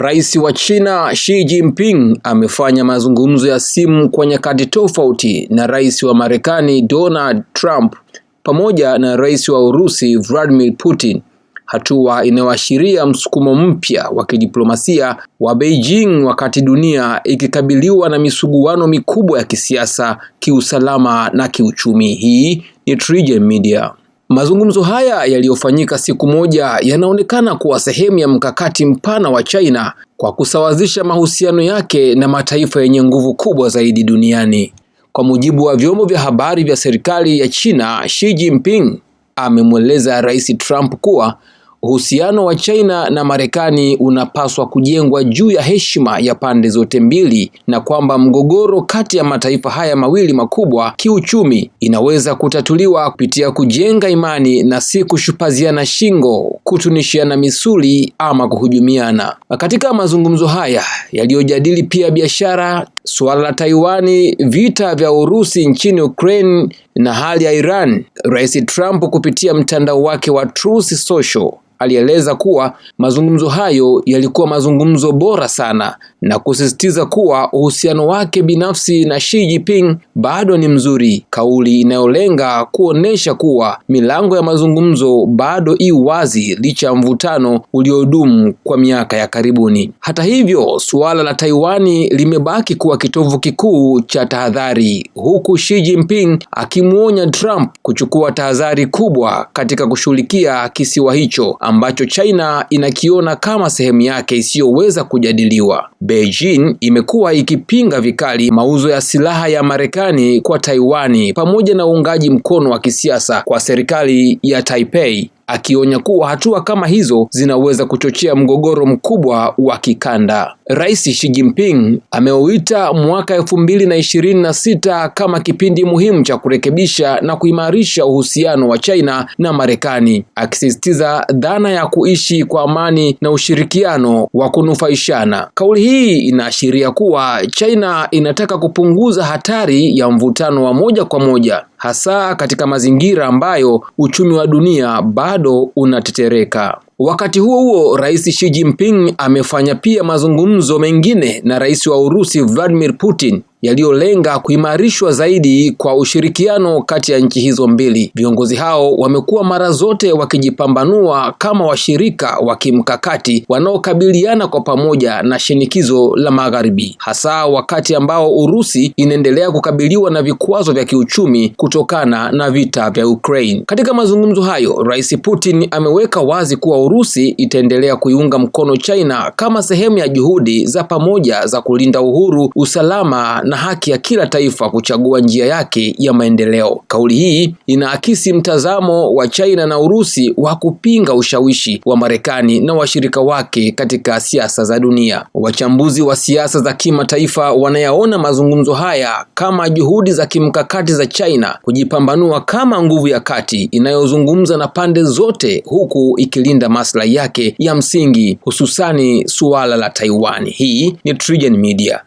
Rais wa China Xi Jinping amefanya mazungumzo ya simu kwa nyakati tofauti na Rais wa Marekani Donald Trump pamoja na Rais wa Urusi Vladimir Putin, hatua inayoashiria msukumo mpya wa kidiplomasia wa Beijing wakati dunia ikikabiliwa na misuguano mikubwa ya kisiasa, kiusalama na kiuchumi. Hii ni TriGen Media. Mazungumzo haya yaliyofanyika siku moja yanaonekana kuwa sehemu ya mkakati mpana wa China kwa kusawazisha mahusiano yake na mataifa yenye nguvu kubwa zaidi duniani. Kwa mujibu wa vyombo vya habari vya serikali ya China, Xi Jinping amemweleza Rais Trump kuwa uhusiano wa China na Marekani unapaswa kujengwa juu ya heshima ya pande zote mbili, na kwamba mgogoro kati ya mataifa haya mawili makubwa kiuchumi inaweza kutatuliwa kupitia kujenga imani na si kushupaziana shingo, kutunishiana misuli ama kuhujumiana. Katika mazungumzo haya yaliyojadili pia biashara, suala la Taiwani, vita vya Urusi nchini Ukraine na hali ya Iran, Rais Trump kupitia mtandao wake wa Truth Social alieleza kuwa mazungumzo hayo yalikuwa mazungumzo bora sana na kusisitiza kuwa uhusiano wake binafsi na Xi Jinping bado ni mzuri, kauli inayolenga kuonesha kuwa milango ya mazungumzo bado i wazi licha ya mvutano uliodumu kwa miaka ya karibuni. Hata hivyo, suala la Taiwani limebaki kuwa kitovu kikuu cha tahadhari, huku Xi Jinping akimuonya Trump kuchukua tahadhari kubwa katika kushughulikia kisiwa hicho ambacho China inakiona kama sehemu yake isiyoweza kujadiliwa. Beijing imekuwa ikipinga vikali mauzo ya silaha ya Marekani kwa Taiwani pamoja na uungaji mkono wa kisiasa kwa serikali ya Taipei, akionya kuwa hatua kama hizo zinaweza kuchochea mgogoro mkubwa wa kikanda. Rais Xi Jinping ameuita mwaka 2026 kama kipindi muhimu cha kurekebisha na kuimarisha uhusiano wa China na Marekani, akisisitiza dhana ya kuishi kwa amani na ushirikiano wa kunufaishana. Kauli hii inaashiria kuwa China inataka kupunguza hatari ya mvutano wa moja kwa moja, hasa katika mazingira ambayo uchumi wa dunia bado unatetereka. Wakati huo huo, Rais Xi Jinping amefanya pia mazungumzo mengine na Rais wa Urusi Vladimir Putin yaliyolenga kuimarishwa zaidi kwa ushirikiano kati ya nchi hizo mbili. Viongozi hao wamekuwa mara zote wakijipambanua kama washirika wa kimkakati wanaokabiliana kwa pamoja na shinikizo la Magharibi, hasa wakati ambao Urusi inaendelea kukabiliwa na vikwazo vya kiuchumi kutokana na vita vya Ukraine. Katika mazungumzo hayo, Rais Putin ameweka wazi kuwa Urusi itaendelea kuiunga mkono China kama sehemu ya juhudi za pamoja za kulinda uhuru, usalama na haki ya kila taifa kuchagua njia yake ya maendeleo. Kauli hii inaakisi mtazamo wa China na Urusi wa kupinga ushawishi wa Marekani na washirika wake katika siasa za dunia. Wachambuzi wa siasa za kimataifa wanayaona mazungumzo haya kama juhudi za kimkakati za China kujipambanua kama nguvu ya kati inayozungumza na pande zote huku ikilinda maslahi yake ya msingi, hususani suala la Taiwan. Hii ni TriGen Media.